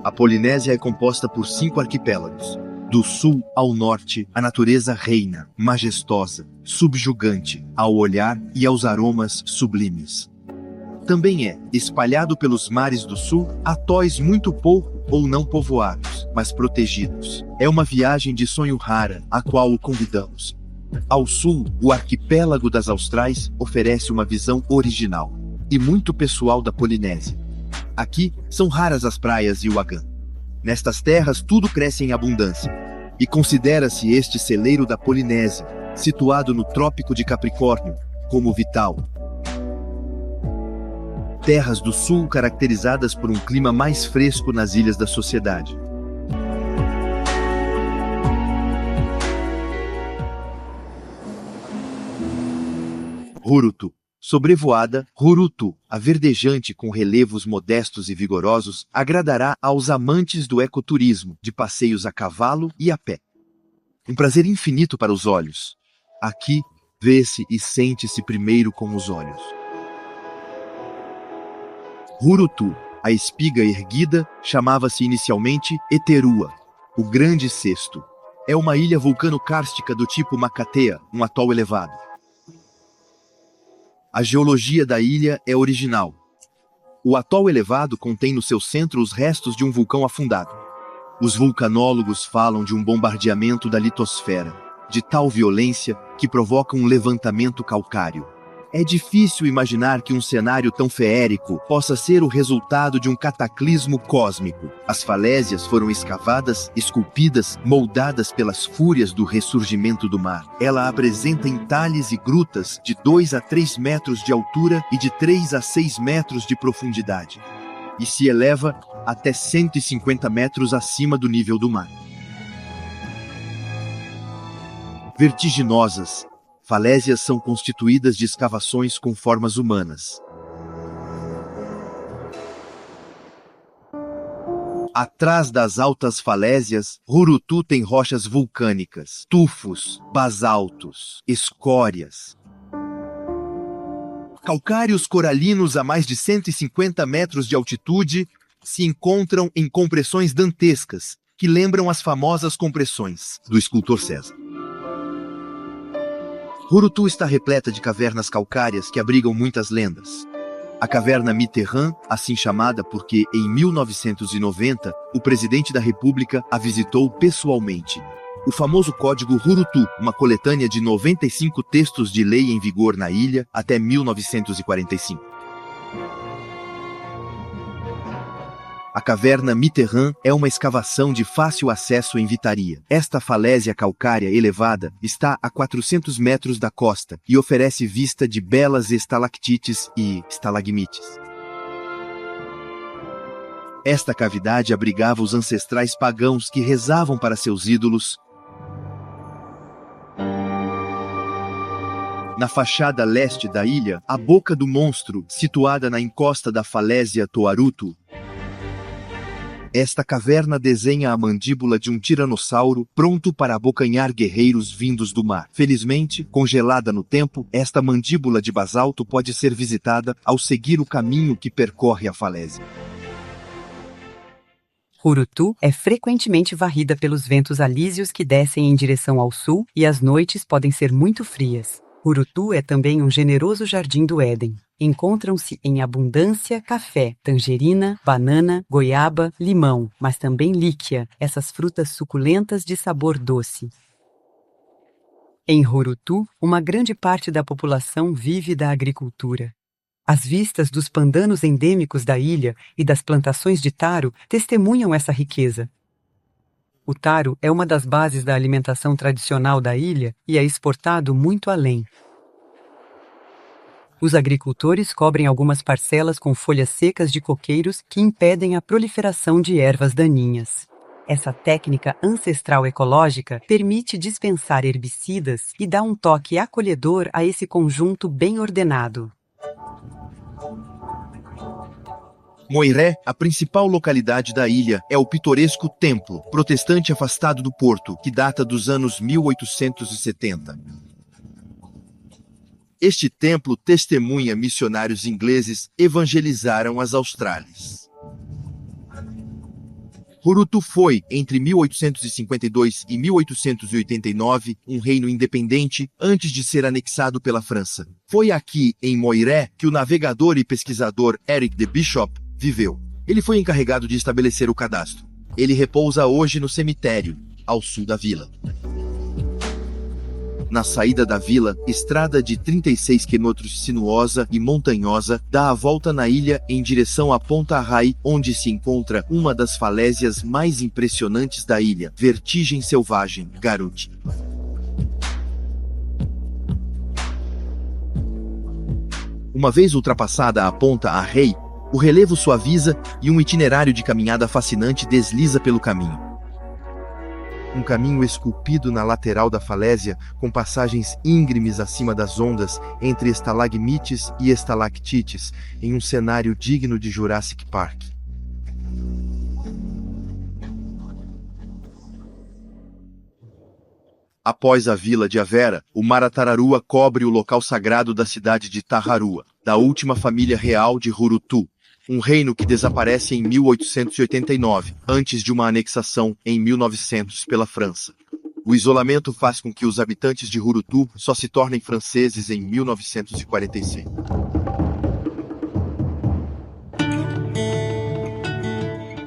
A Polinésia é composta por 5 arquipélagos. Do sul ao norte, a natureza reina, majestosa, subjugante, ao olhar e aos aromas sublimes. Também é, espalhado pelos mares do sul, atóis muito pouco ou não povoados, mas protegidos. É uma viagem de sonho rara, a qual o convidamos. Ao sul, o arquipélago das Austrais oferece uma visão original e muito pessoal da Polinésia. Aqui, são raras as praias e o agã. Nestas terras, tudo cresce em abundância, e considera-se este celeiro da Polinésia, situado no Trópico de Capricórnio, como vital. Terras do Sul caracterizadas por um clima mais fresco nas ilhas da Sociedade. Rurutu. Sobrevoada, Rurutu, a verdejante com relevos modestos e vigorosos, agradará aos amantes do ecoturismo, de passeios a cavalo e a pé. Um prazer infinito para os olhos. Aqui, vê-se e sente-se primeiro com os olhos. Rurutu, a espiga erguida, chamava-se inicialmente Eterua, o Grande Cesto. É uma ilha vulcano-kárstica do tipo Makatea, um atol elevado. A geologia da ilha é original. O atol elevado contém no seu centro os restos de um vulcão afundado. Os vulcanólogos falam de um bombardeamento da litosfera, de tal violência que provoca um levantamento calcário. É difícil imaginar que um cenário tão feérico possa ser o resultado de um cataclismo cósmico. As falésias foram escavadas, esculpidas, moldadas pelas fúrias do ressurgimento do mar. Ela apresenta entalhes e grutas de 2 a 3 metros de altura e de 3 a 6 metros de profundidade, e se eleva até 150 metros acima do nível do mar. Vertiginosas, falésias são constituídas de escavações com formas humanas. Atrás das altas falésias, Rurutu tem rochas vulcânicas, tufos, basaltos, escórias. Calcários coralinos a mais de 150 metros de altitude se encontram em compressões dantescas, que lembram as famosas compressões do escultor César. Rurutu está repleta de cavernas calcárias que abrigam muitas lendas. A caverna Mitterrand, assim chamada porque, em 1990, o presidente da República a visitou pessoalmente. O famoso Código Rurutu, uma coletânea de 95 textos de lei em vigor na ilha até 1945. A caverna Mitterrand é uma escavação de fácil acesso em Vitaria. Esta falésia calcária elevada está a 400 metros da costa e oferece vista de belas estalactites e estalagmites. Esta cavidade abrigava os ancestrais pagãos que rezavam para seus ídolos. Na fachada leste da ilha, a boca do monstro, situada na encosta da falésia Toarutu. Esta caverna desenha a mandíbula de um tiranossauro pronto para abocanhar guerreiros vindos do mar. Felizmente, congelada no tempo, esta mandíbula de basalto pode ser visitada ao seguir o caminho que percorre a falésia. Rurutu é frequentemente varrida pelos ventos alísios que descem em direção ao sul e as noites podem ser muito frias. Rurutu é também um generoso jardim do Éden. Encontram-se em abundância café, tangerina, banana, goiaba, limão, mas também líquia, essas frutas suculentas de sabor doce. Em Rurutu, uma grande parte da população vive da agricultura. As vistas dos pandanos endêmicos da ilha e das plantações de taro testemunham essa riqueza. O taro é uma das bases da alimentação tradicional da ilha e é exportado muito além. Os agricultores cobrem algumas parcelas com folhas secas de coqueiros que impedem a proliferação de ervas daninhas. Essa técnica ancestral ecológica permite dispensar herbicidas e dá um toque acolhedor a esse conjunto bem ordenado. Moiré, a principal localidade da ilha, é o pitoresco templo, protestante afastado do porto, que data dos anos 1870. Este templo testemunha missionários ingleses evangelizaram as Austrálias. Hurutu foi, entre 1852 e 1889, um reino independente antes de ser anexado pela França. Foi aqui, em Moiré, que o navegador e pesquisador Eric de Bishop viveu. Ele foi encarregado de estabelecer o cadastro. Ele repousa hoje no cemitério, ao sul da vila. Na saída da vila, estrada de 36 quilômetros sinuosa e montanhosa dá a volta na ilha em direção a Ponta Rai, onde se encontra uma das falésias mais impressionantes da ilha, Vertigem Selvagem, Garute. Uma vez ultrapassada a Ponta Rai, o relevo suaviza e um itinerário de caminhada fascinante desliza pelo caminho. Um caminho esculpido na lateral da falésia, com passagens íngremes acima das ondas, entre estalagmites e estalactites, em um cenário digno de Jurassic Park. Após a vila de Avera, o mar Atararua cobre o local sagrado da cidade de Tararua, da última família real de Hurutu, um reino que desaparece em 1889, antes de uma anexação em 1900 pela França. O isolamento faz com que os habitantes de Hurutu só se tornem franceses em 1946.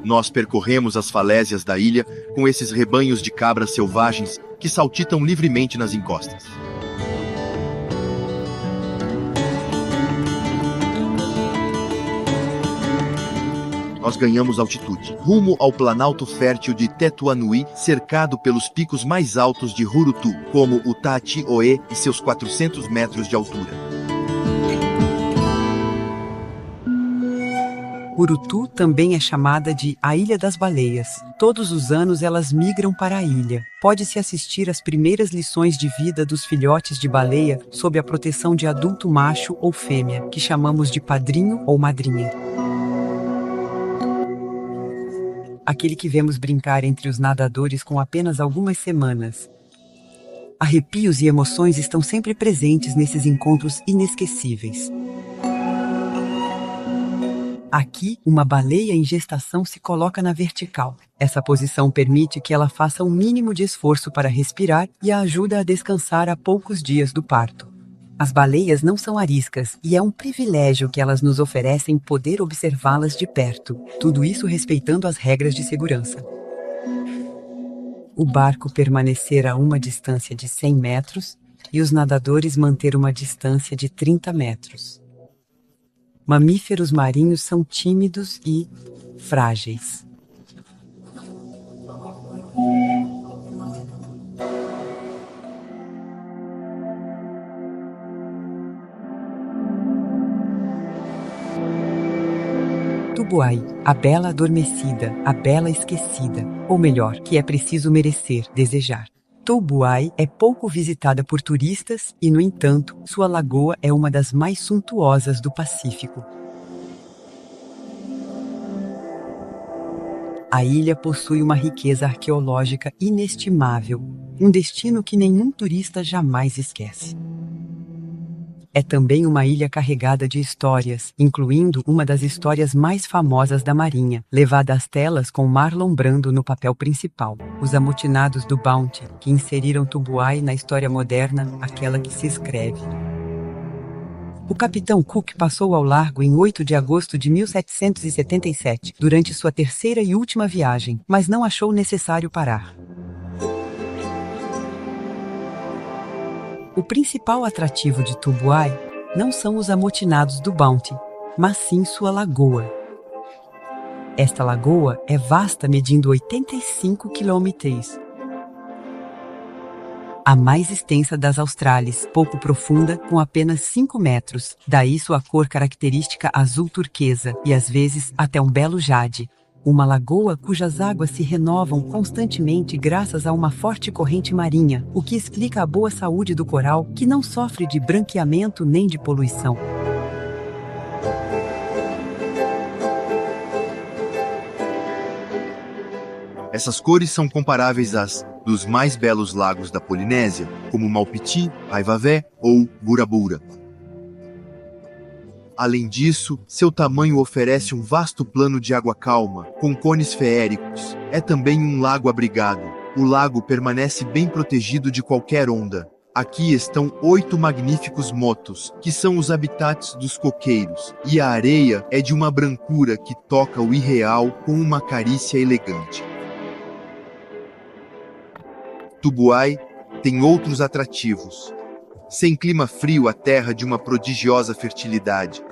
Nós percorremos as falésias da ilha com esses rebanhos de cabras selvagens que saltitam livremente nas encostas. Nós ganhamos altitude, rumo ao planalto fértil de Tetuanui, cercado pelos picos mais altos de Hurutu, como o Taati-Oe e seus 400 metros de altura. Hurutu também é chamada de a Ilha das Baleias. Todos os anos elas migram para a ilha. Pode-se assistir às primeiras lições de vida dos filhotes de baleia sob a proteção de adulto macho ou fêmea, que chamamos de padrinho ou madrinha. Aquele que vemos brincar entre os nadadores com apenas algumas semanas. Arrepios e emoções estão sempre presentes nesses encontros inesquecíveis. Aqui, uma baleia em gestação se coloca na vertical. Essa posição permite que ela faça um mínimo de esforço para respirar e a ajuda a descansar a poucos dias do parto. As baleias não são ariscas e é um privilégio que elas nos oferecem poder observá-las de perto, tudo isso respeitando as regras de segurança. O barco permanecer a uma distância de 100 metros e os nadadores manter uma distância de 30 metros. Mamíferos marinhos são tímidos e frágeis. Tubuai, a bela adormecida, a bela esquecida, ou melhor, que é preciso merecer, desejar. Tubuai é pouco visitada por turistas e, no entanto, sua lagoa é uma das mais suntuosas do Pacífico. A ilha possui uma riqueza arqueológica inestimável, um destino que nenhum turista jamais esquece. É também uma ilha carregada de histórias, incluindo uma das histórias mais famosas da Marinha, levada às telas com Marlon Brando no papel principal, os amotinados do Bounty, que inseriram Tubuai na história moderna, aquela que se escreve. O capitão Cook passou ao largo em 8 de agosto de 1777, durante sua terceira e última viagem, mas não achou necessário parar. O principal atrativo de Tubuai não são os amotinados do Bounty, mas sim sua lagoa. Esta lagoa é vasta, medindo 85 quilômetros. A mais extensa das Austrálias, pouco profunda, com apenas 5 metros, daí sua cor característica azul turquesa e às vezes até um belo jade. Uma lagoa cujas águas se renovam constantemente graças a uma forte corrente marinha, o que explica a boa saúde do coral, que não sofre de branqueamento nem de poluição. Essas cores são comparáveis às dos mais belos lagos da Polinésia, como Maupiti, Aivavé ou Burabura. Além disso, seu tamanho oferece um vasto plano de água calma, com cones feéricos. É também um lago abrigado. O lago permanece bem protegido de qualquer onda. Aqui estão 8 magníficos motos, que são os habitats dos coqueiros, e a areia é de uma brancura que toca o irreal com uma carícia elegante. Tubuai tem outros atrativos. Sem clima frio, a terra de uma prodigiosa fertilidade.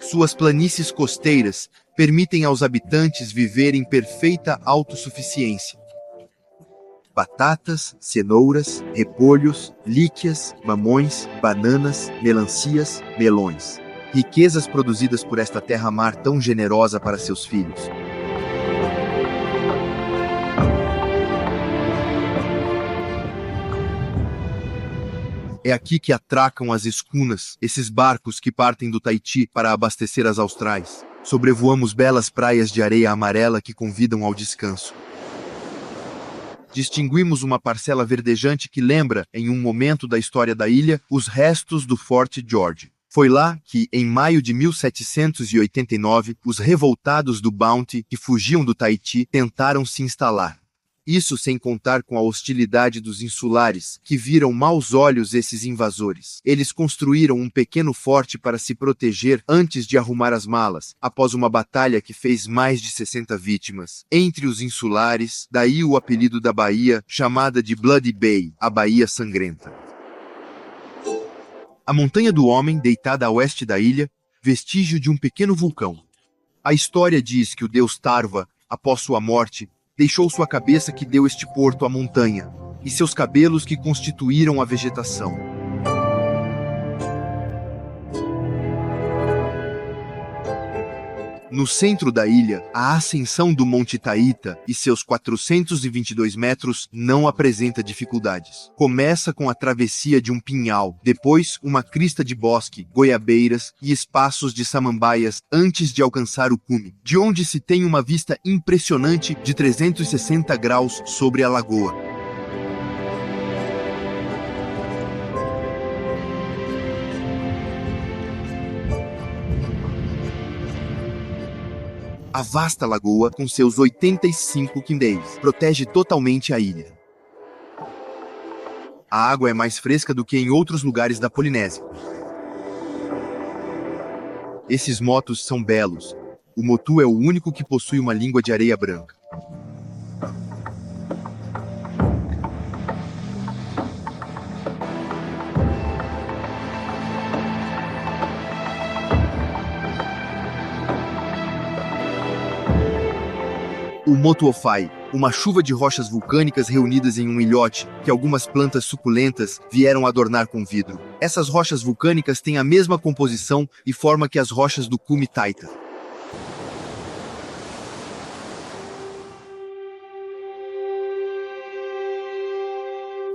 Suas planícies costeiras permitem aos habitantes viver em perfeita autossuficiência. Batatas, cenouras, repolhos, líquias, mamões, bananas, melancias, melões. Riquezas produzidas por esta terra-mar tão generosa para seus filhos. É aqui que atracam as escunas, esses barcos que partem do Tahiti para abastecer as austrais. Sobrevoamos belas praias de areia amarela que convidam ao descanso. Distinguimos uma parcela verdejante que lembra, em um momento da história da ilha, os restos do Forte George. Foi lá que, em maio de 1789, os revoltados do Bounty, que fugiam do Tahiti, tentaram se instalar. Isso sem contar com a hostilidade dos insulares, que viram maus olhos esses invasores. Eles construíram um pequeno forte para se proteger antes de arrumar as malas, após uma batalha que fez mais de 60 vítimas. Entre os insulares, daí o apelido da baía, chamada de Bloody Bay, a Baía Sangrenta. A Montanha do Homem, deitada a oeste da ilha, vestígio de um pequeno vulcão. A história diz que o deus Tarva, após sua morte, deixou sua cabeça que deu este porto à montanha, e seus cabelos que constituíram a vegetação. No centro da ilha, a ascensão do Monte Taita e seus 422 metros não apresenta dificuldades. Começa com a travessia de um pinhal, depois uma crista de bosque, goiabeiras e espaços de samambaias antes de alcançar o cume, de onde se tem uma vista impressionante de 360 graus sobre a lagoa. A vasta lagoa, com seus 85 quindeiros, protege totalmente a ilha. A água é mais fresca do que em outros lugares da Polinésia. Esses motos são belos. O motu é o único que possui uma língua de areia branca. O Motuofai, uma chuva de rochas vulcânicas reunidas em um ilhote, que algumas plantas suculentas vieram adornar com vidro. Essas rochas vulcânicas têm a mesma composição e forma que as rochas do cume Taita.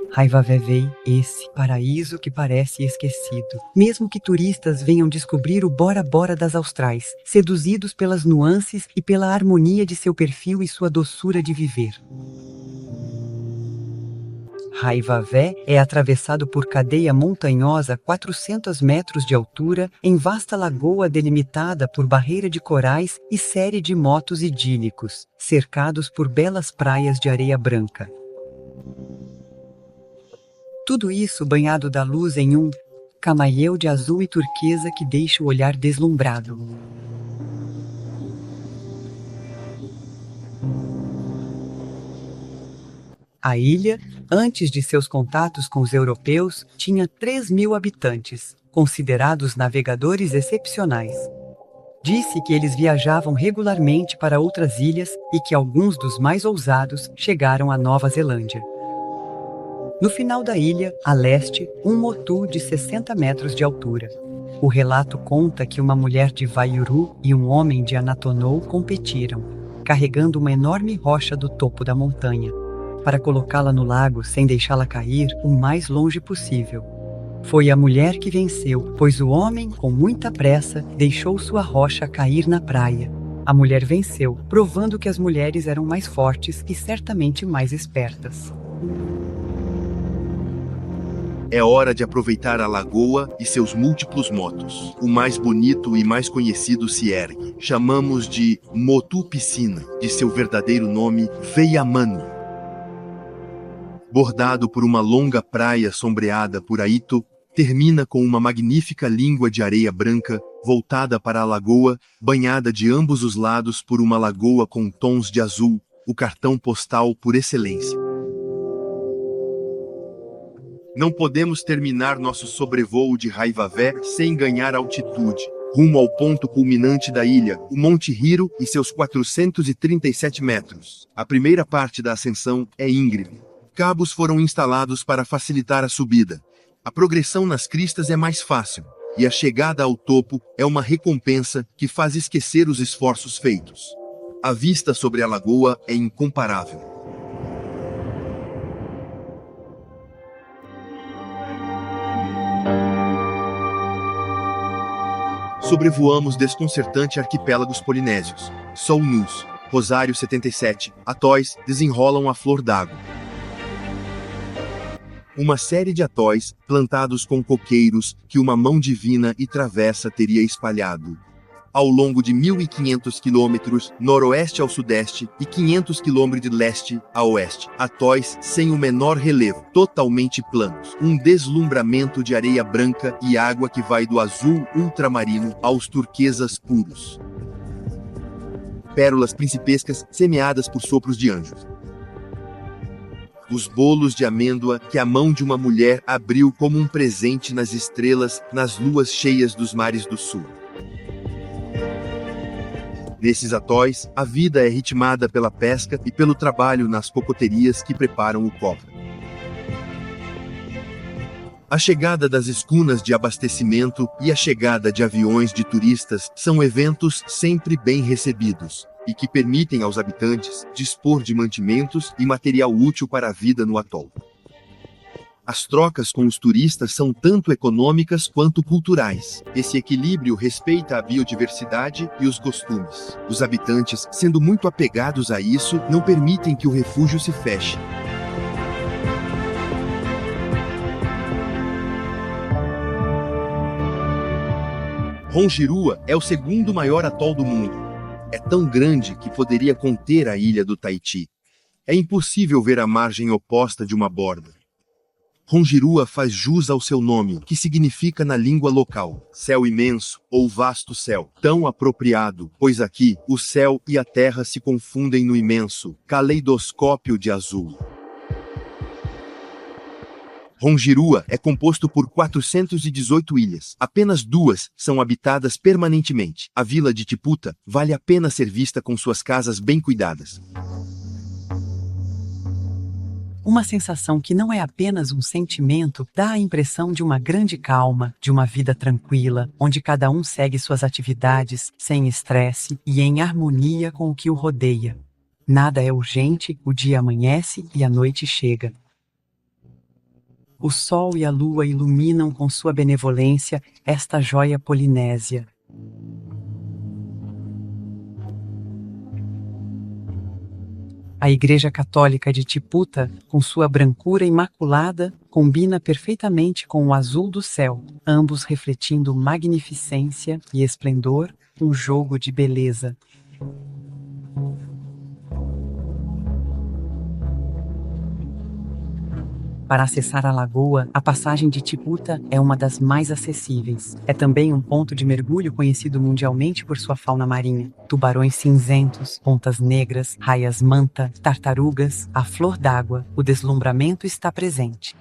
Raivavevei, esse paraíso que parece esquecido. Mesmo que turistas venham descobrir o Bora Bora das Austrais, seduzidos pelas nuances e pela harmonia de seu perfil e sua doçura de viver. Raivavé é atravessado por cadeia montanhosa a 400 metros de altura, em vasta lagoa delimitada por barreira de corais e série de motos idílicos, cercados por belas praias de areia branca. Tudo isso banhado da luz em um camaieu de azul e turquesa que deixa o olhar deslumbrado. A ilha, antes de seus contatos com os europeus, tinha 3.000 habitantes, considerados navegadores excepcionais. Disse que eles viajavam regularmente para outras ilhas e que alguns dos mais ousados chegaram à Nova Zelândia. No final da ilha, a leste, um motu de 60 metros de altura. O relato conta que uma mulher de Vaiuru e um homem de Anatonou competiram, carregando uma enorme rocha do topo da montanha, para colocá-la no lago sem deixá-la cair o mais longe possível. Foi a mulher que venceu, pois o homem, com muita pressa, deixou sua rocha cair na praia. A mulher venceu, provando que as mulheres eram mais fortes e certamente mais espertas. É hora de aproveitar a lagoa e seus múltiplos motos. O mais bonito e mais conhecido se ergue. Chamamos de Motu Piscina, de seu verdadeiro nome, Veiamanu. Bordado por uma longa praia sombreada por Aito, termina com uma magnífica língua de areia branca, voltada para a lagoa, banhada de ambos os lados por uma lagoa com tons de azul, o cartão postal por excelência. Não podemos terminar nosso sobrevoo de Raivavé sem ganhar altitude, rumo ao ponto culminante da ilha, o Monte Hiro e seus 437 metros. A primeira parte da ascensão é íngreme. Cabos foram instalados para facilitar a subida. A progressão nas cristas é mais fácil, e a chegada ao topo é uma recompensa que faz esquecer os esforços feitos. A vista sobre a lagoa é incomparável. Sobrevoamos desconcertante arquipélagos polinésios. Sol Nus, Rosário 77, atóis desenrolam a flor d'água. Uma série de atóis, plantados com coqueiros, que uma mão divina e travessa teria espalhado. Ao longo de 1.500 quilômetros, noroeste ao sudeste, e 500 quilômetros de leste a oeste. Atóis sem o menor relevo, totalmente planos. Um deslumbramento de areia branca e água que vai do azul ultramarino aos turquesas puros. Pérolas principescas semeadas por sopros de anjos. Os bolos de amêndoa que a mão de uma mulher abriu como um presente nas estrelas, nas luas cheias dos mares do sul. Nesses atóis, a vida é ritmada pela pesca e pelo trabalho nas cocoterias que preparam o cofre. A chegada das escunas de abastecimento e a chegada de aviões de turistas são eventos sempre bem recebidos, e que permitem aos habitantes dispor de mantimentos e material útil para a vida no atol. As trocas com os turistas são tanto econômicas quanto culturais. Esse equilíbrio respeita a biodiversidade e os costumes. Os habitantes, sendo muito apegados a isso, não permitem que o refúgio se feche. Rongirua é o segundo maior atol do mundo. É tão grande que poderia conter a ilha do Tahiti. É impossível ver a margem oposta de uma borda. Rongirua faz jus ao seu nome, que significa na língua local, céu imenso, ou vasto céu, tão apropriado, pois aqui, o céu e a terra se confundem no imenso caleidoscópio de azul. Rongirua é composto por 418 ilhas. Apenas 2 são habitadas permanentemente. A vila de Tiputa vale a pena ser vista com suas casas bem cuidadas. Uma sensação que não é apenas um sentimento, dá a impressão de uma grande calma, de uma vida tranquila, onde cada um segue suas atividades, sem estresse e em harmonia com o que o rodeia. Nada é urgente, o dia amanhece e a noite chega. O sol e a lua iluminam com sua benevolência esta joia polinésia. A Igreja Católica de Tiputa, com sua brancura imaculada, combina perfeitamente com o azul do céu, ambos refletindo magnificência e esplendor, um jogo de beleza. Para acessar a lagoa, a passagem de Tiputa é uma das mais acessíveis. É também um ponto de mergulho conhecido mundialmente por sua fauna marinha. Tubarões cinzentos, pontas negras, raias manta, tartarugas, a flor d'água, o deslumbramento está presente.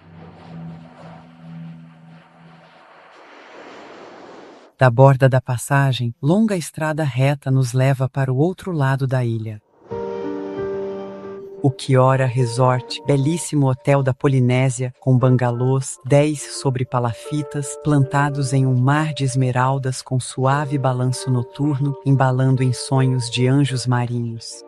Da borda da passagem, longa estrada reta nos leva para o outro lado da ilha. O Kiora Resort, belíssimo hotel da Polinésia, com bangalôs, 10 sobre palafitas, plantados em um mar de esmeraldas com suave balanço noturno, embalando em sonhos de anjos marinhos.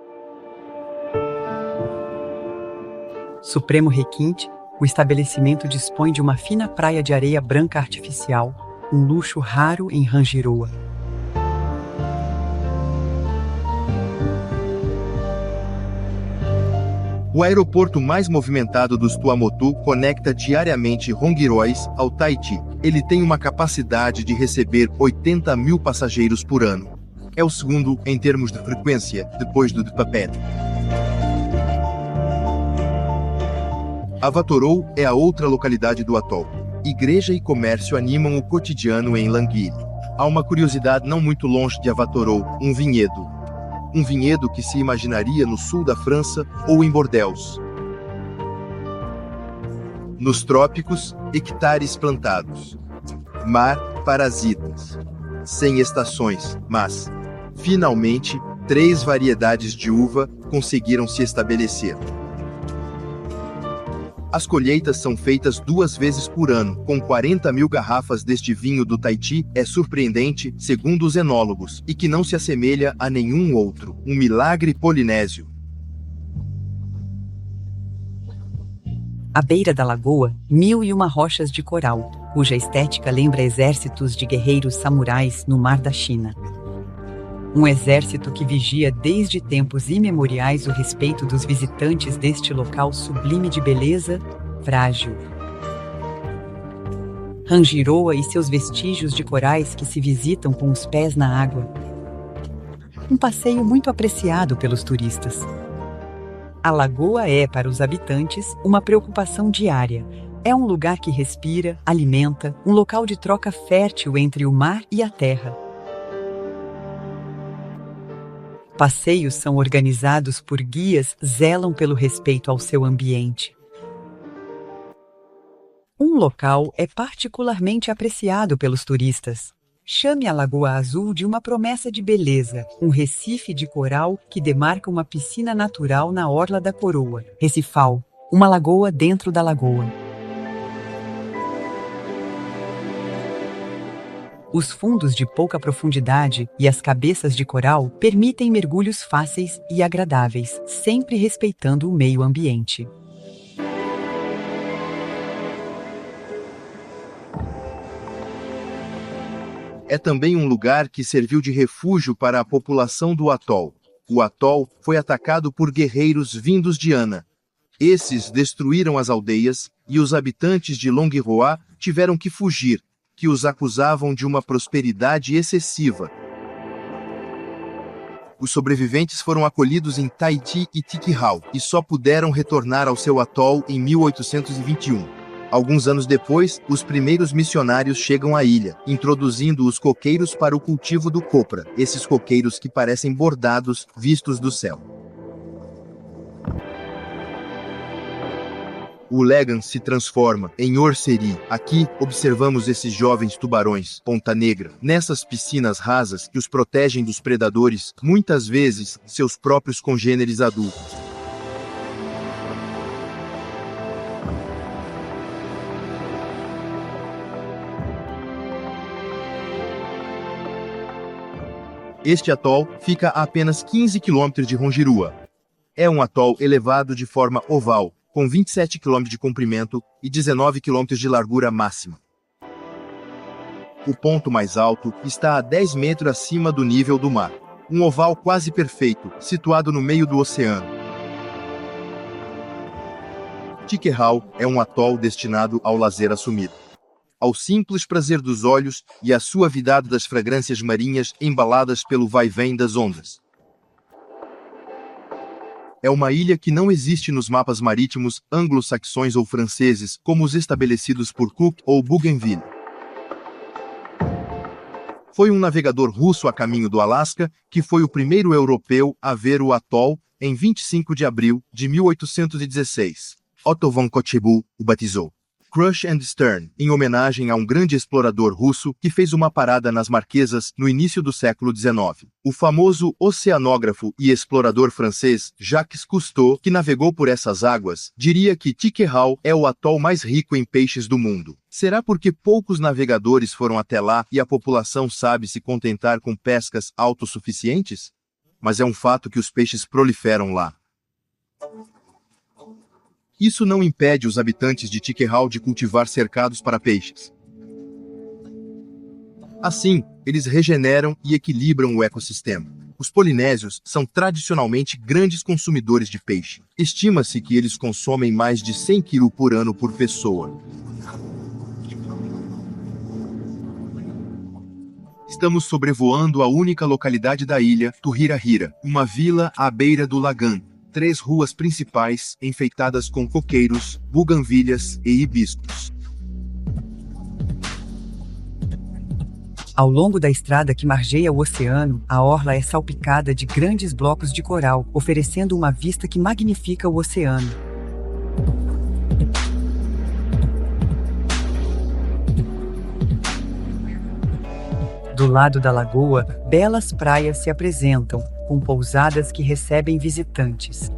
Supremo Requinte, o estabelecimento dispõe de uma fina praia de areia branca artificial, um luxo raro em Rangiroa. O aeroporto mais movimentado dos Tuamotu conecta diariamente Rongirois ao Tahiti. Ele tem uma capacidade de receber 80 mil passageiros por ano. É o segundo em termos de frequência, depois do de Paped. Avatorou é a outra localidade do atol. Igreja e comércio animam o cotidiano em Languille. Há uma curiosidade não muito longe de Avatorou, um vinhedo. Um vinhedo que se imaginaria no sul da França ou em Bordeaux. Nos trópicos, hectares plantados. Mar, parasitas. Sem estações, mas, finalmente, 3 variedades de uva conseguiram se estabelecer. As colheitas são feitas 2 vezes por ano, com 40 mil garrafas deste vinho do Tahiti. É surpreendente, segundo os enólogos, e que não se assemelha a nenhum outro. Um milagre polinésio. À beira da lagoa, 1001 rochas de coral, cuja estética lembra exércitos de guerreiros samurais no mar da China. Um exército que vigia desde tempos imemoriais o respeito dos visitantes deste local sublime de beleza, frágil. Rangiroa e seus vestígios de corais que se visitam com os pés na água. Um passeio muito apreciado pelos turistas. A lagoa é, para os habitantes, uma preocupação diária. É um lugar que respira, alimenta, um local de troca fértil entre o mar e a terra. Passeios são organizados por guias que zelam pelo respeito ao seu ambiente. Um local é particularmente apreciado pelos turistas. Chame a Lagoa Azul de uma promessa de beleza, um recife de coral que demarca uma piscina natural na orla da coroa. Recifal, uma lagoa dentro da lagoa. Os fundos de pouca profundidade e as cabeças de coral permitem mergulhos fáceis e agradáveis, sempre respeitando o meio ambiente. É também um lugar que serviu de refúgio para a população do atol. O atol foi atacado por guerreiros vindos de Ana. Esses destruíram as aldeias e os habitantes de Longiroa tiveram que fugir, que os acusavam de uma prosperidade excessiva. Os sobreviventes foram acolhidos em Tahiti e Tikihau e só puderam retornar ao seu atol em 1821. Alguns anos depois, os primeiros missionários chegam à ilha, introduzindo os coqueiros para o cultivo do copra, esses coqueiros que parecem bordados, vistos do céu. O Legan se transforma em Orseri. Aqui, observamos esses jovens tubarões, ponta negra, nessas piscinas rasas que os protegem dos predadores, muitas vezes, seus próprios congêneres adultos. Este atol fica a apenas 15 km de Rongiroa. É um atol elevado de forma oval, com 27 km de comprimento e 19 km de largura máxima. O ponto mais alto está a 10 metros acima do nível do mar. Um oval quase perfeito, situado no meio do oceano. Tikehau é um atol destinado ao lazer assumido, ao simples prazer dos olhos e à suavidade das fragrâncias marinhas embaladas pelo vai-vém das ondas. É uma ilha que não existe nos mapas marítimos anglo-saxões ou franceses, como os estabelecidos por Cook ou Bougainville. Foi um navegador russo a caminho do Alasca que foi o primeiro europeu a ver o atol em 25 de abril de 1816. Otto von Kotzebue o batizou Crush and Stern, em homenagem a um grande explorador russo que fez uma parada nas Marquesas no início do século XIX. O famoso oceanógrafo e explorador francês Jacques Cousteau, que navegou por essas águas, diria que Tikehau é o atol mais rico em peixes do mundo. Será porque poucos navegadores foram até lá e a população sabe se contentar com pescas autossuficientes? Mas é um fato que os peixes proliferam lá. Isso não impede os habitantes de Tikehau de cultivar cercados para peixes. Assim, eles regeneram e equilibram o ecossistema. Os polinésios são tradicionalmente grandes consumidores de peixe. Estima-se que eles consomem mais de 100 kg por ano por pessoa. Estamos sobrevoando a única localidade da ilha, Tuhirahira, uma vila à beira do Lagan. 3 ruas principais, enfeitadas com coqueiros, buganvílias e hibiscos. Ao longo da estrada que margeia o oceano, a orla é salpicada de grandes blocos de coral, oferecendo uma vista que magnifica o oceano. Do lado da lagoa, belas praias se apresentam, com pousadas que recebem visitantes.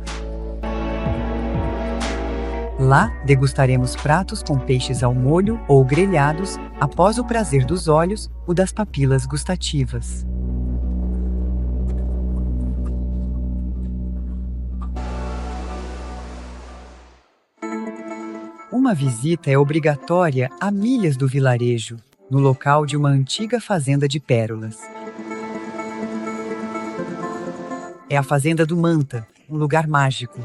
Lá, degustaremos pratos com peixes ao molho ou grelhados, após o prazer dos olhos, o das papilas gustativas. Uma visita é obrigatória a milhas do vilarejo, no local de uma antiga fazenda de pérolas. É a Fazenda do Manta, um lugar mágico.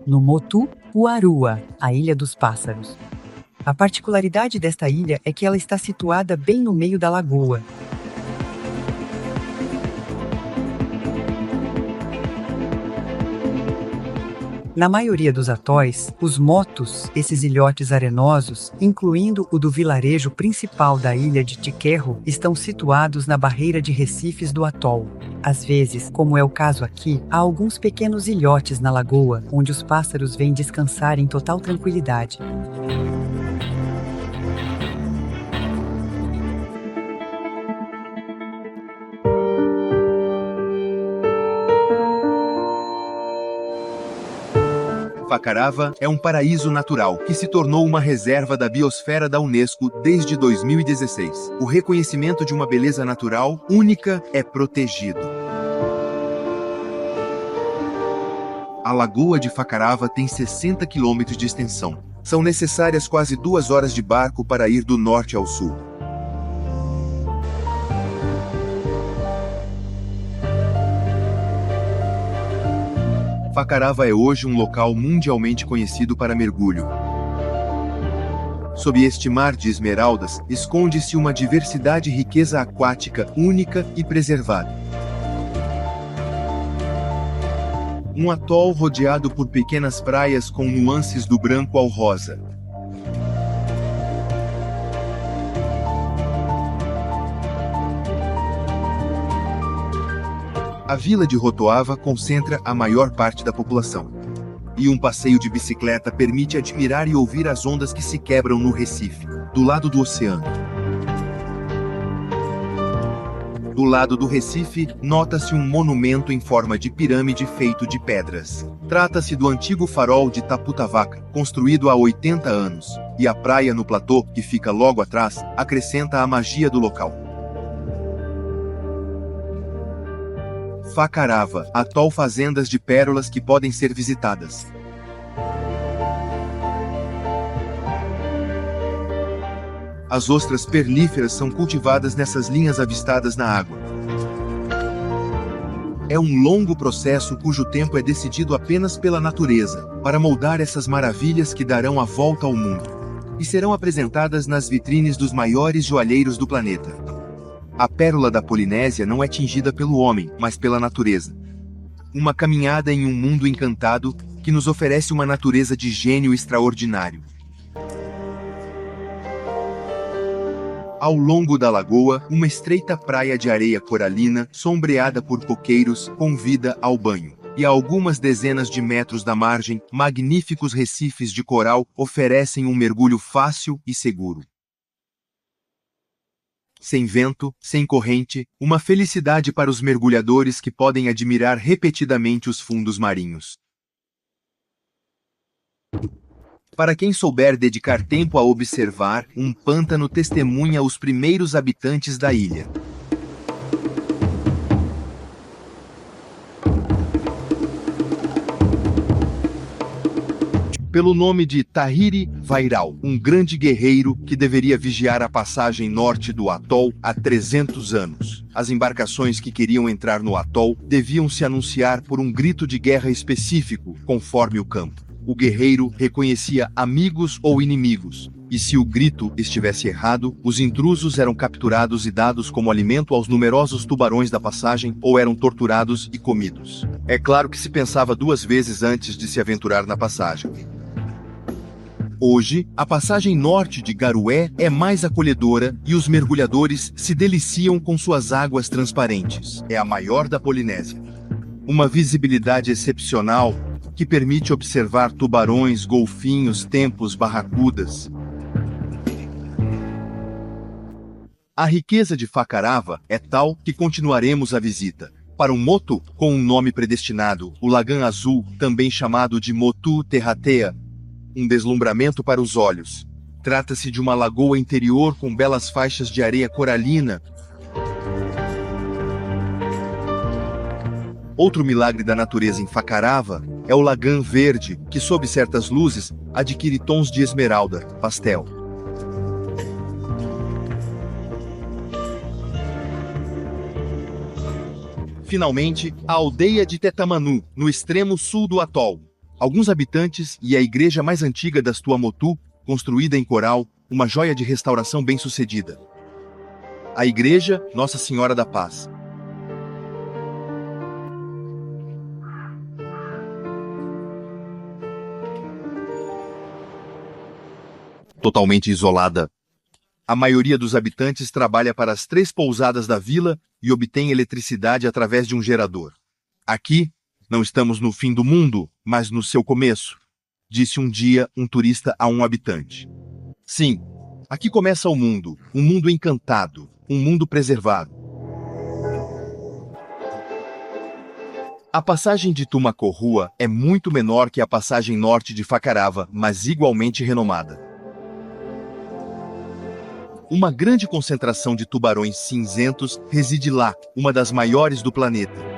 No Motu Uarua, a Ilha dos Pássaros. A particularidade desta ilha é que ela está situada bem no meio da lagoa. Na maioria dos atóis, os motus, esses ilhotes arenosos, incluindo o do vilarejo principal da ilha de Tiquerro, estão situados na barreira de recifes do atol. Às vezes, como é o caso aqui, há alguns pequenos ilhotes na lagoa, onde os pássaros vêm descansar em total tranquilidade. Fakarava é um paraíso natural que se tornou uma reserva da biosfera da Unesco desde 2016. O reconhecimento de uma beleza natural única é protegido. A Lagoa de Fakarava tem 60 quilômetros de extensão. São necessárias quase 2 horas de barco para ir do norte ao sul. Fakarava é hoje um local mundialmente conhecido para mergulho. Sob este mar de esmeraldas, esconde-se uma diversidade e riqueza aquática única e preservada. Um atol rodeado por pequenas praias com nuances do branco ao rosa. A vila de Rotoava concentra a maior parte da população. E um passeio de bicicleta permite admirar e ouvir as ondas que se quebram no Recife, do lado do oceano. Do lado do Recife, nota-se um monumento em forma de pirâmide feito de pedras. Trata-se do antigo farol de Taputavaca, construído há 80 anos, e a praia no platô, que fica logo atrás, acrescenta a magia do local. Fakarava, atol fazendas de pérolas que podem ser visitadas. As ostras perlíferas são cultivadas nessas linhas avistadas na água. É um longo processo cujo tempo é decidido apenas pela natureza, para moldar essas maravilhas que darão a volta ao mundo. E serão apresentadas nas vitrines dos maiores joalheiros do planeta. A pérola da Polinésia não é tingida pelo homem, mas pela natureza. Uma caminhada em um mundo encantado, que nos oferece uma natureza de gênio extraordinário. Ao longo da lagoa, uma estreita praia de areia coralina, sombreada por coqueiros, convida ao banho. E a algumas dezenas de metros da margem, magníficos recifes de coral oferecem um mergulho fácil e seguro. Sem vento, sem corrente, uma felicidade para os mergulhadores que podem admirar repetidamente os fundos marinhos. Para quem souber dedicar tempo a observar, um pântano testemunha os primeiros habitantes da ilha. pelo nome de Tahiri Vairal, um grande guerreiro que deveria vigiar a passagem norte do atol há 300 anos. As embarcações que queriam entrar no atol deviam se anunciar por um grito de guerra específico, conforme o campo. O guerreiro reconhecia amigos ou inimigos, e se o grito estivesse errado, os intrusos eram capturados e dados como alimento aos numerosos tubarões da passagem ou eram torturados e comidos. É claro que se pensava 2 vezes antes de se aventurar na passagem. Hoje, a passagem norte de Garué é mais acolhedora e os mergulhadores se deliciam com suas águas transparentes. É a maior da Polinésia. Uma visibilidade excepcional que permite observar tubarões, golfinhos, tempos, barracudas. A riqueza de Fakarava é tal que continuaremos a visita. Para um moto com um nome predestinado, o Lagã Azul, também chamado de Motu Terratea, um deslumbramento para os olhos. Trata-se de uma lagoa interior com belas faixas de areia coralina. Outro milagre da natureza em Fakarava é o Lagã Verde, que sob certas luzes adquire tons de esmeralda, pastel. Finalmente, a aldeia de Tetamanu, no extremo sul do atol. Alguns habitantes e a igreja mais antiga das Tuamotu, construída em coral, uma joia de restauração bem-sucedida. A igreja Nossa Senhora da Paz. Totalmente isolada. A maioria dos habitantes trabalha para as 3 pousadas da vila e obtém eletricidade através de um gerador. Aqui, não estamos no fim do mundo, mas no seu começo, disse um dia um turista a um habitante. Sim, aqui começa o mundo, um mundo encantado, um mundo preservado. A passagem de Tumacorrua é muito menor que a passagem norte de Fakarava, mas igualmente renomada. Uma grande concentração de tubarões cinzentos reside lá, uma das maiores do planeta.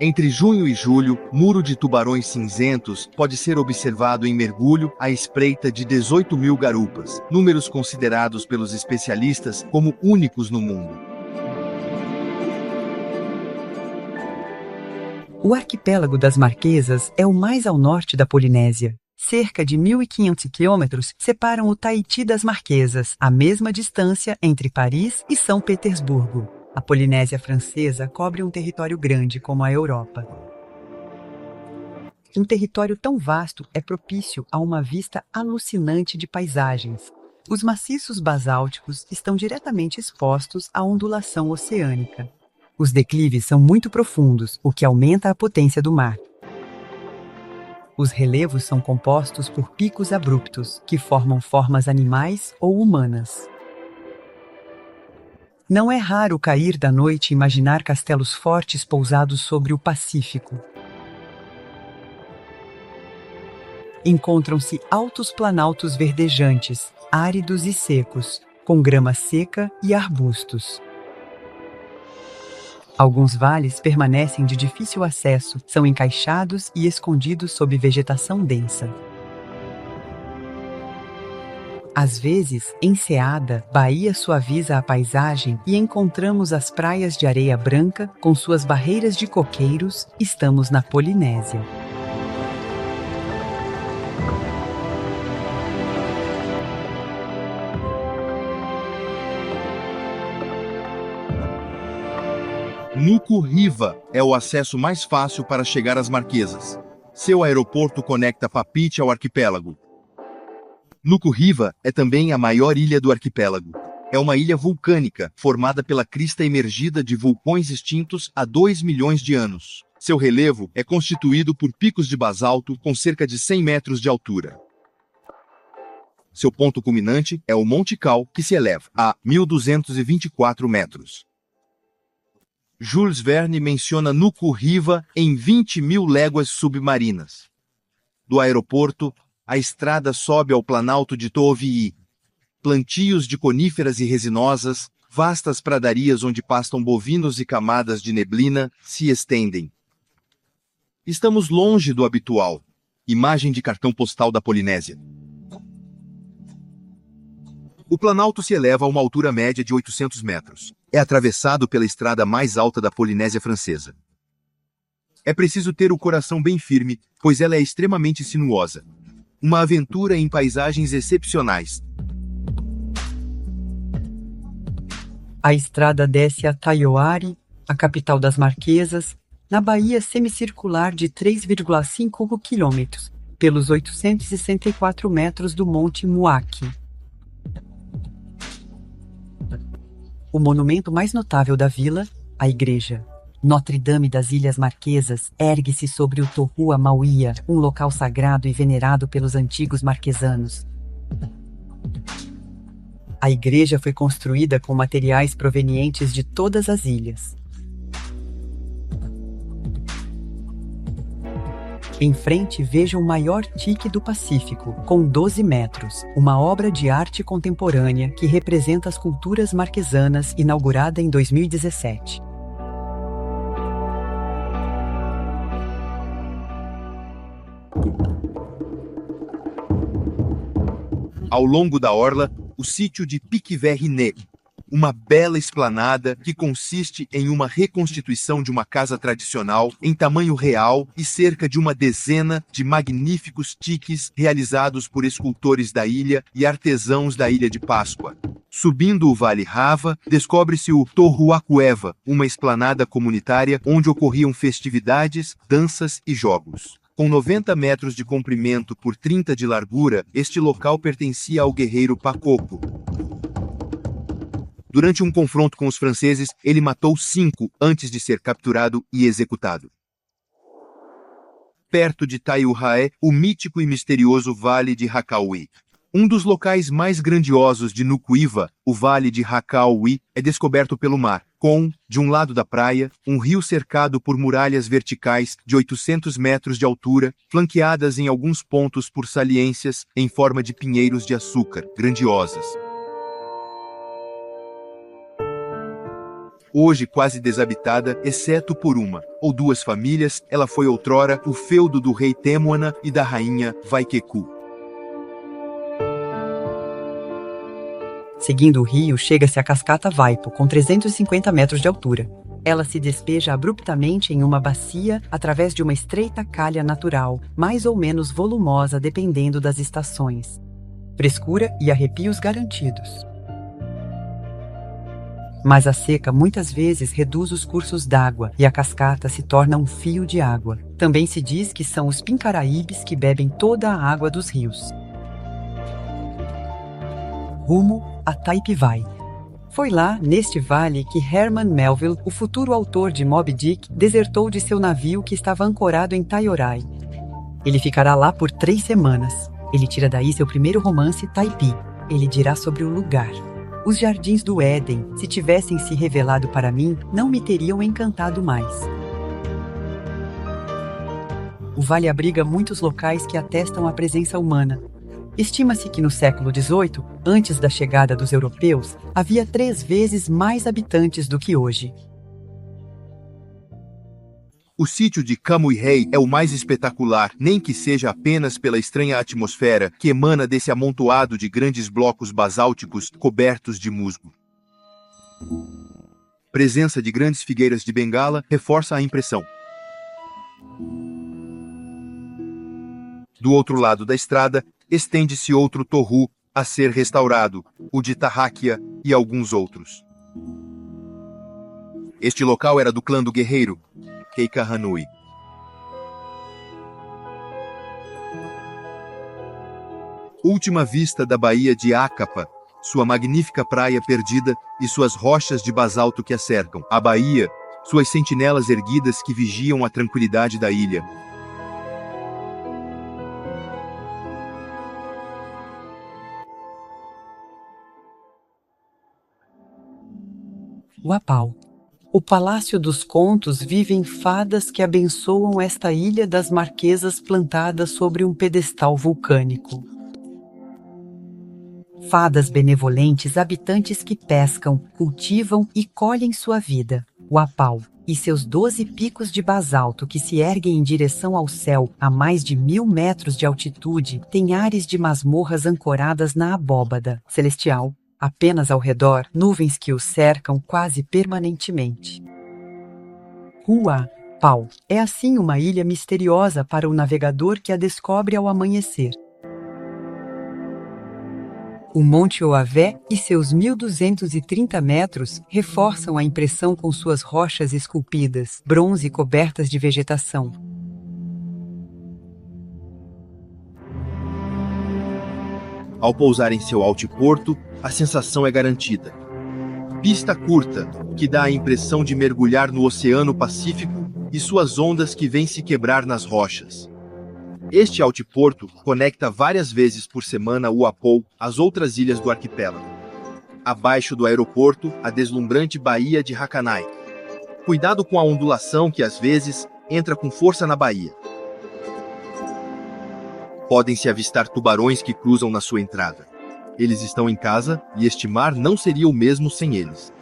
Entre junho e julho, muro de tubarões cinzentos pode ser observado em mergulho à espreita de 18.000 garupas, números considerados pelos especialistas como únicos no mundo. O arquipélago das Marquesas é o mais ao norte da Polinésia. Cerca de 1.500 quilômetros separam o Tahiti das Marquesas, a mesma distância entre Paris e São Petersburgo. A Polinésia Francesa cobre um território grande como a Europa. Um território tão vasto é propício a uma vista alucinante de paisagens. Os maciços basálticos estão diretamente expostos à ondulação oceânica. Os declives são muito profundos, o que aumenta a potência do mar. Os relevos são compostos por picos abruptos, que formam formas animais ou humanas. Não é raro cair da noite e imaginar castelos fortes pousados sobre o Pacífico. Encontram-se altos planaltos verdejantes, áridos e secos, com grama seca e arbustos. Alguns vales permanecem de difícil acesso, são encaixados e escondidos sob vegetação densa. Às vezes, enseada, Bahia suaviza a paisagem e encontramos as praias de areia branca com suas barreiras de coqueiros. Estamos na Polinésia. Nuku Hiva é o acesso mais fácil para chegar às Marquesas. Seu aeroporto conecta Papeete ao arquipélago. Nuku Hiva é também a maior ilha do arquipélago. É uma ilha vulcânica, formada pela crista emergida de vulcões extintos há 2 milhões de anos. Seu relevo é constituído por picos de basalto com cerca de 100 metros de altura. Seu ponto culminante é o Monte Cal, que se eleva a 1.224 metros. Jules Verne menciona Nuku Hiva em 20.000 léguas submarinas. Do aeroporto, a estrada sobe ao planalto de Toovii. Plantios de coníferas e resinosas, vastas pradarias onde pastam bovinos e camadas de neblina se estendem. Estamos longe do habitual, Imagem de cartão postal da Polinésia. O Planalto se eleva a uma altura média de 800 metros. É atravessado pela estrada mais alta da Polinésia Francesa. É preciso ter o coração bem firme, pois ela é extremamente sinuosa. Uma aventura em paisagens excepcionais. A estrada desce a Taioharie, a capital das Marquesas, na baía semicircular de 3,5 quilômetros, pelos 864 metros do Monte Muaki. O monumento mais notável da vila, a igreja Notre-Dame das Ilhas Marquesas, ergue-se sobre o Torrua Mauia, um local sagrado e venerado pelos antigos marquesanos. A igreja foi construída com materiais provenientes de todas as ilhas. Em frente, veja o maior tique do Pacífico, com 12 metros, uma obra de arte contemporânea que representa as culturas marquesanas, inaugurada em 2017. Ao longo da orla, o sítio de Piquet-Rinet, uma bela esplanada que consiste em uma reconstituição de uma casa tradicional em tamanho real e cerca de uma dezena de magníficos tiques realizados por escultores da ilha e artesãos da Ilha de Páscoa. Subindo o Vale Rava, descobre-se o Torruacueva, uma esplanada comunitária onde ocorriam festividades, danças e jogos. Com 90 metros de comprimento por 30 de largura, este local pertencia ao guerreiro Pacoco. Durante um confronto com os franceses, ele matou 5 antes de ser capturado e executado. Perto de Taioharie, o mítico e misterioso Vale de Hakauí. Um dos locais mais grandiosos de Nukuiva, o Vale de Hakauí, é descoberto pelo mar, com, de um lado da praia, um rio cercado por muralhas verticais de 800 metros de altura, flanqueadas em alguns pontos por saliências em forma de pinheiros de açúcar, grandiosas. Hoje quase desabitada, exceto por uma ou duas famílias, ela foi outrora o feudo do rei Temuana e da rainha Vaikeku. Seguindo o rio, chega-se à cascata Vaipo, com 350 metros de altura. Ela se despeja abruptamente em uma bacia através de uma estreita calha natural, mais ou menos volumosa dependendo das estações. Frescura e arrepios garantidos. Mas a seca muitas vezes reduz os cursos d'água e a cascata se torna um fio de água. Também se diz que são os pincaraíbes que bebem toda a água dos rios. Rumo a Taipei. Foi lá, neste vale, que Herman Melville, o futuro autor de Moby Dick, desertou de seu navio que estava ancorado em Taioharie. Ele ficará lá por 3 semanas. Ele tira daí seu primeiro romance, Taipei. Ele dirá sobre o lugar. Os jardins do Éden, se tivessem se revelado para mim, não me teriam encantado mais. O vale abriga muitos locais que atestam a presença humana. Estima-se que no século XVIII, antes da chegada dos europeus, havia 3 vezes mais habitantes do que hoje. O sítio de Camuy-Rei é o mais espetacular, nem que seja apenas pela estranha atmosfera que emana desse amontoado de grandes blocos basálticos cobertos de musgo. Presença de grandes figueiras de Bengala reforça a impressão. Do outro lado da estrada, estende-se outro torru a ser restaurado, o de Tarráquia e alguns outros. Este local era do clã do guerreiro Keikahanui. Última vista da Baía de Acapa, sua magnífica praia perdida e suas rochas de basalto que a cercam. A baía, suas sentinelas erguidas que vigiam a tranquilidade da ilha. Uapau. O Palácio dos Contos vive em fadas que abençoam esta ilha das Marquesas plantada sobre um pedestal vulcânico. Fadas benevolentes, habitantes que pescam, cultivam e colhem sua vida. Uapau. e seus 12 picos de basalto que se erguem em direção ao céu a mais de 1000 metros de altitude têm ares de masmorras ancoradas na abóbada celestial. Apenas ao redor, nuvens que o cercam quase permanentemente. Huapao é assim uma ilha misteriosa para o navegador que a descobre ao amanhecer. O Monte Oavé e seus 1230 metros reforçam a impressão com suas rochas esculpidas, bronze cobertas de vegetação. Ao pousar em seu altiporto, a sensação é garantida. Pista curta, que dá a impressão de mergulhar no Oceano Pacífico e suas ondas que vêm se quebrar nas rochas. Este altiporto conecta várias vezes por semana Huapou às outras ilhas do arquipélago. Abaixo do aeroporto, a deslumbrante Baía de Hakanai. Cuidado com a ondulação que às vezes entra com força na baía. Podem-se avistar tubarões que cruzam na sua entrada. Eles estão em casa e este mar não seria o mesmo sem eles.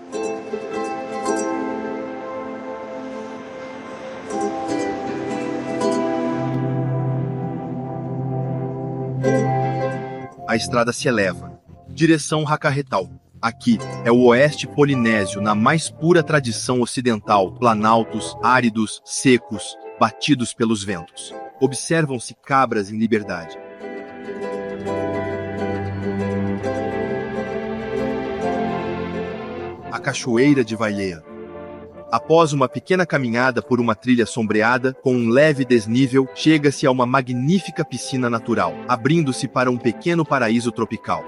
A estrada se eleva. Direção Hakarretal. Aqui é o oeste polinésio na mais pura tradição ocidental. Planaltos, áridos, secos, batidos pelos ventos. Observam-se cabras em liberdade. A Cachoeira de Vailea. Após uma pequena caminhada por uma trilha sombreada, com um leve desnível, chega-se a uma magnífica piscina natural, abrindo-se para um pequeno paraíso tropical.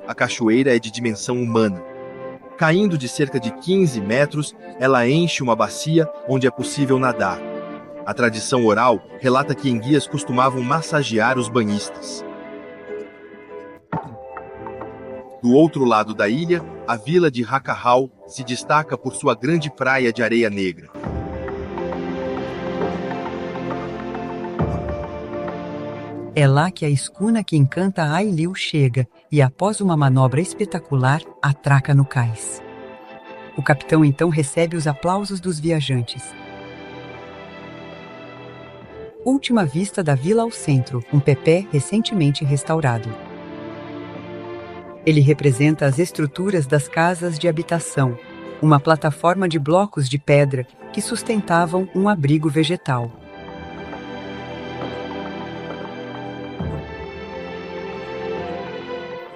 A cachoeira é de dimensão humana. Caindo de cerca de 15 metros, ela enche uma bacia onde é possível nadar. A tradição oral relata que enguias costumavam massagear os banhistas. Do outro lado da ilha, a vila de Hakahau se destaca por sua grande praia de areia negra. É lá que a escuna que encanta Ailiu chega e, após uma manobra espetacular, atraca no cais. O capitão então recebe os aplausos dos viajantes. Última vista da vila ao centro, um pepé recentemente restaurado. Ele representa as estruturas das casas de habitação, uma plataforma de blocos de pedra que sustentavam um abrigo vegetal.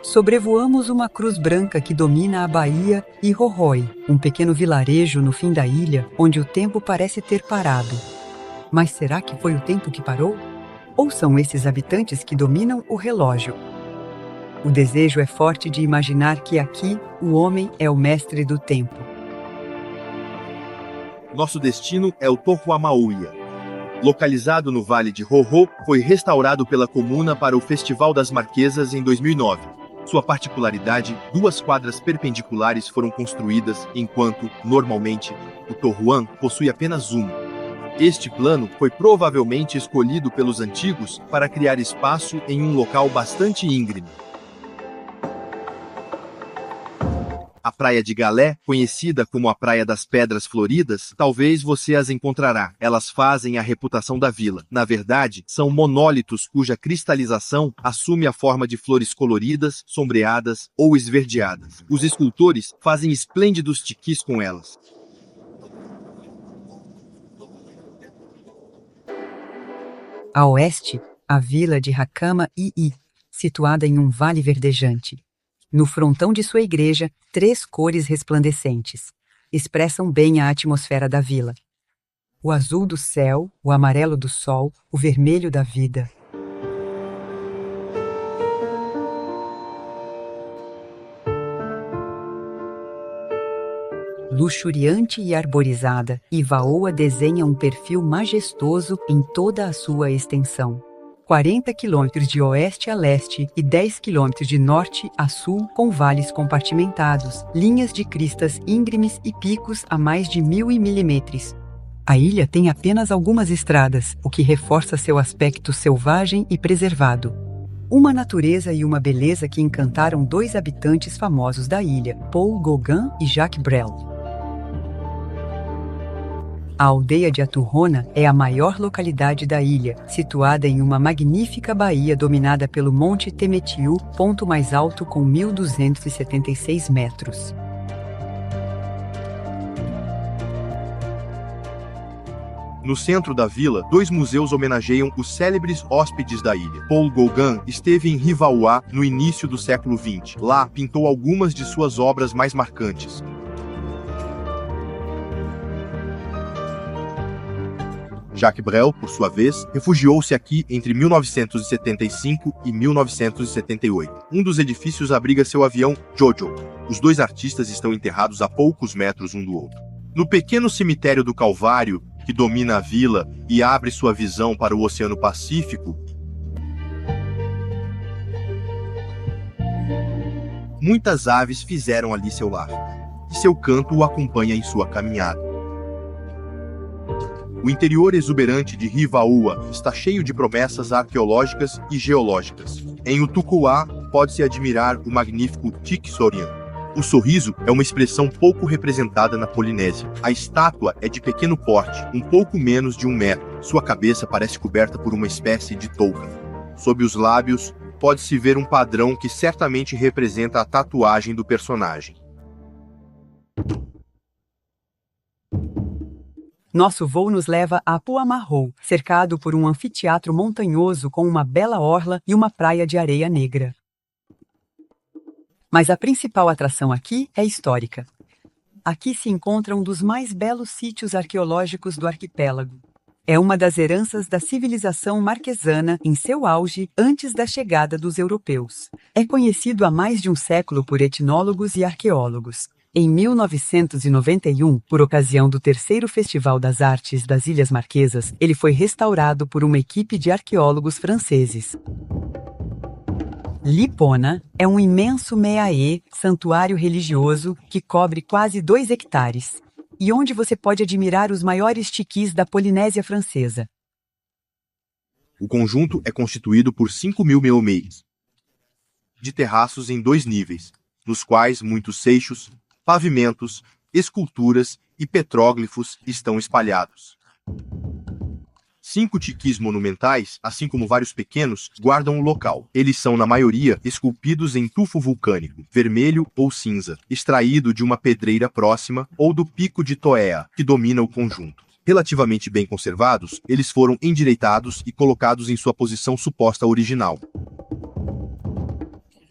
Sobrevoamos uma cruz branca que domina a baía e Roroi, um pequeno vilarejo no fim da ilha, onde o tempo parece ter parado. Mas será que foi o tempo que parou? Ou são esses habitantes que dominam o relógio? O desejo é forte de imaginar que aqui o homem é o mestre do tempo. Nosso destino é o Tohuamauia. Localizado no Vale de Rorô, foi restaurado pela comuna para o Festival das Marquesas em 2009. Sua particularidade, 2 quadras perpendiculares foram construídas, enquanto, normalmente, o Tohuan possui apenas uma. Este plano foi provavelmente escolhido pelos antigos para criar espaço em um local bastante íngreme. A Praia de Galé, conhecida como a Praia das Pedras Floridas, talvez você as encontrará. Elas fazem a reputação da vila. Na verdade, são monólitos cuja cristalização assume a forma de flores coloridas, sombreadas ou esverdeadas. Os escultores fazem esplêndidos tiquis com elas. A oeste, a vila de Hakama-ii, situada em um vale verdejante. No frontão de sua igreja, 3 cores resplandecentes expressam bem a atmosfera da vila. O azul do céu, o amarelo do sol, o vermelho da vida. Luxuriante e arborizada, Ivaoa desenha um perfil majestoso em toda a sua extensão. 40 quilômetros de oeste a leste e 10 quilômetros de norte a sul, com vales compartimentados, linhas de cristas íngremes e picos a mais de 1000 milímetros. A ilha tem apenas algumas estradas, o que reforça seu aspecto selvagem e preservado. Uma natureza e uma beleza que encantaram 2 habitantes famosos da ilha, Paul Gauguin e Jacques Brel. A aldeia de Aturrona é a maior localidade da ilha, situada em uma magnífica baía dominada pelo Monte Temetiu, ponto mais alto com 1.276 metros. No centro da vila, 2 museus homenageiam os célebres hóspedes da ilha. Paul Gauguin esteve em Rivaua no início do século XX. Lá, pintou algumas de suas obras mais marcantes. Jacques Brel, por sua vez, refugiou-se aqui entre 1975 e 1978. Um dos edifícios abriga seu avião Jojo. Os 2 artistas estão enterrados a poucos metros um do outro. No pequeno cemitério do Calvário, que domina a vila e abre sua visão para o Oceano Pacífico, muitas aves fizeram ali seu lar, e seu canto o acompanha em sua caminhada. O interior exuberante de Rivaua está cheio de promessas arqueológicas e geológicas. Em Utucuá, pode-se admirar o magnífico Tixorian. O sorriso é uma expressão pouco representada na Polinésia. A estátua é de pequeno porte, um pouco menos de 1 metro. Sua cabeça parece coberta por uma espécie de touca. Sob os lábios, pode-se ver um padrão que certamente representa a tatuagem do personagem. Nosso voo nos leva a Puamarrou, cercado por um anfiteatro montanhoso com uma bela orla e uma praia de areia negra. Mas a principal atração aqui é histórica. Aqui se encontra um dos mais belos sítios arqueológicos do arquipélago. É uma das heranças da civilização marquesana em seu auge antes da chegada dos europeus. É conhecido há mais de um século por etnólogos e arqueólogos. Em 1991, por ocasião do 3º Festival das Artes das Ilhas Marquesas, ele foi restaurado por uma equipe de arqueólogos franceses. Lipona é um imenso meaê, santuário religioso, que cobre quase 2 hectares, e onde você pode admirar os maiores tiquis da Polinésia Francesa. O conjunto é constituído por 5.000 meomeios de terraços em 2 níveis, nos quais muitos seixos, pavimentos, esculturas e petróglifos estão espalhados. 5 tiquis monumentais, assim como vários pequenos, guardam o local. Eles são, na maioria, esculpidos em tufo vulcânico, vermelho ou cinza, extraído de uma pedreira próxima ou do pico de Toea, que domina o conjunto. Relativamente bem conservados, eles foram endireitados e colocados em sua posição suposta original.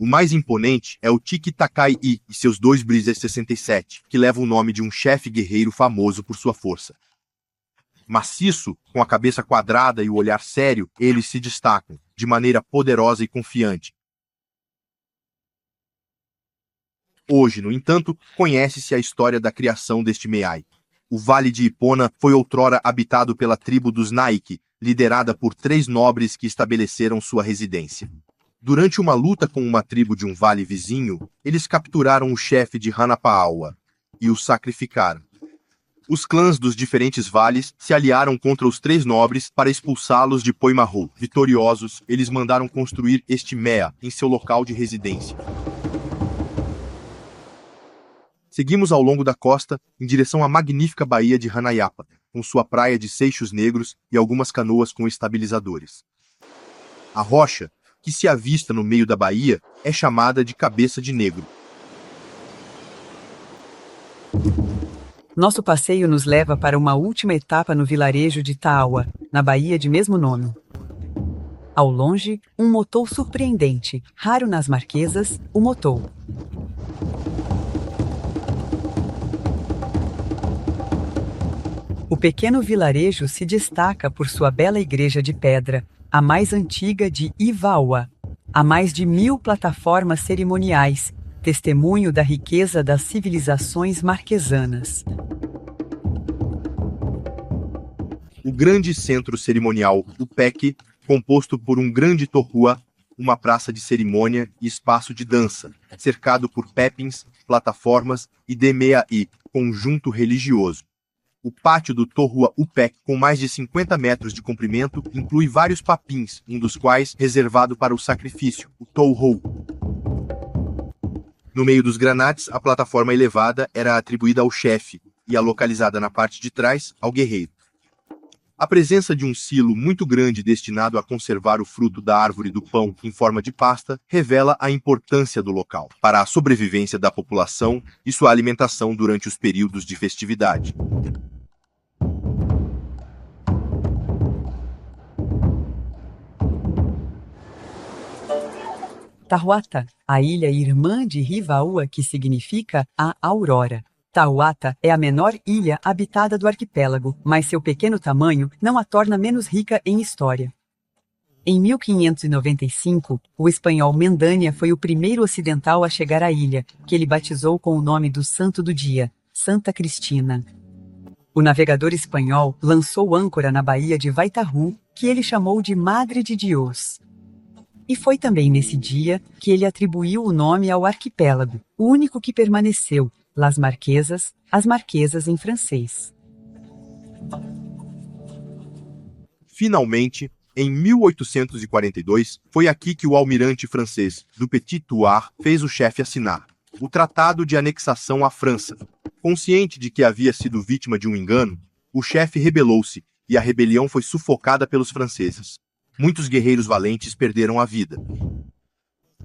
O mais imponente é o Tique Takai-i e seus 2 brisas 67, que leva o nome de um chefe guerreiro famoso por sua força. Maciço, com a cabeça quadrada e o olhar sério, eles se destacam, de maneira poderosa e confiante. Hoje, no entanto, conhece-se a história da criação deste meai. O Vale de Ipona foi outrora habitado pela tribo dos Naik, liderada por 3 nobres que estabeleceram sua residência. Durante uma luta com uma tribo de um vale vizinho, eles capturaram o chefe de Hanapaawa e o sacrificaram. Os clãs dos diferentes vales se aliaram contra os 3 nobres para expulsá-los de Poimarrou. Vitoriosos, eles mandaram construir este mea em seu local de residência. Seguimos ao longo da costa, em direção à magnífica baía de Hanayapa, com sua praia de seixos negros e algumas canoas com estabilizadores. A rocha, que se avista no meio da baía, é chamada de Cabeça de Negro. Nosso passeio nos leva para uma última etapa no vilarejo de Taawa, na baía de mesmo nome. Ao longe, um motou surpreendente, raro nas Marquesas, o motou. O pequeno vilarejo se destaca por sua bela igreja de pedra, a mais antiga de Ivaua. Há mais de 1000 plataformas cerimoniais, testemunho da riqueza das civilizações marquesanas. O grande centro cerimonial, o PEC, composto por um grande torrua, uma praça de cerimônia e espaço de dança, cercado por pepins, plataformas e demea-i, conjunto religioso. O pátio do Torrua Upek, com mais de 50 metros de comprimento, inclui vários papins, um dos quais reservado para o sacrifício, o Touhou. No meio dos granates, a plataforma elevada era atribuída ao chefe, e a localizada na parte de trás, ao guerreiro. A presença de um silo muito grande destinado a conservar o fruto da árvore do pão em forma de pasta revela a importância do local para a sobrevivência da população e sua alimentação durante os períodos de festividade. Tahuata, a ilha irmã de Rivaúa, que significa a aurora. Tahuata é a menor ilha habitada do arquipélago, mas seu pequeno tamanho não a torna menos rica em história. Em 1595, o espanhol Mendanha foi o primeiro ocidental a chegar à ilha, que ele batizou com o nome do santo do dia, Santa Cristina. O navegador espanhol lançou âncora na baía de Vaitahu, que ele chamou de Madre de Dios. E foi também nesse dia que ele atribuiu o nome ao arquipélago, o único que permaneceu, Las Marquesas, as Marquesas em francês. Finalmente, em 1842, foi aqui que o almirante francês do Petit Thouars fez o chefe assinar o Tratado de Anexação à França. Consciente de que havia sido vítima de um engano, o chefe rebelou-se e a rebelião foi sufocada pelos franceses. Muitos guerreiros valentes perderam a vida.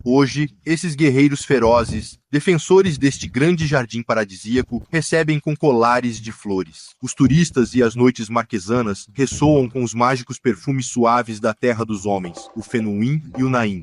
Hoje, esses guerreiros ferozes, defensores deste grande jardim paradisíaco, recebem com colares de flores. Os turistas e as noites marquesanas ressoam com os mágicos perfumes suaves da terra dos homens, o Fenuim e o Naim.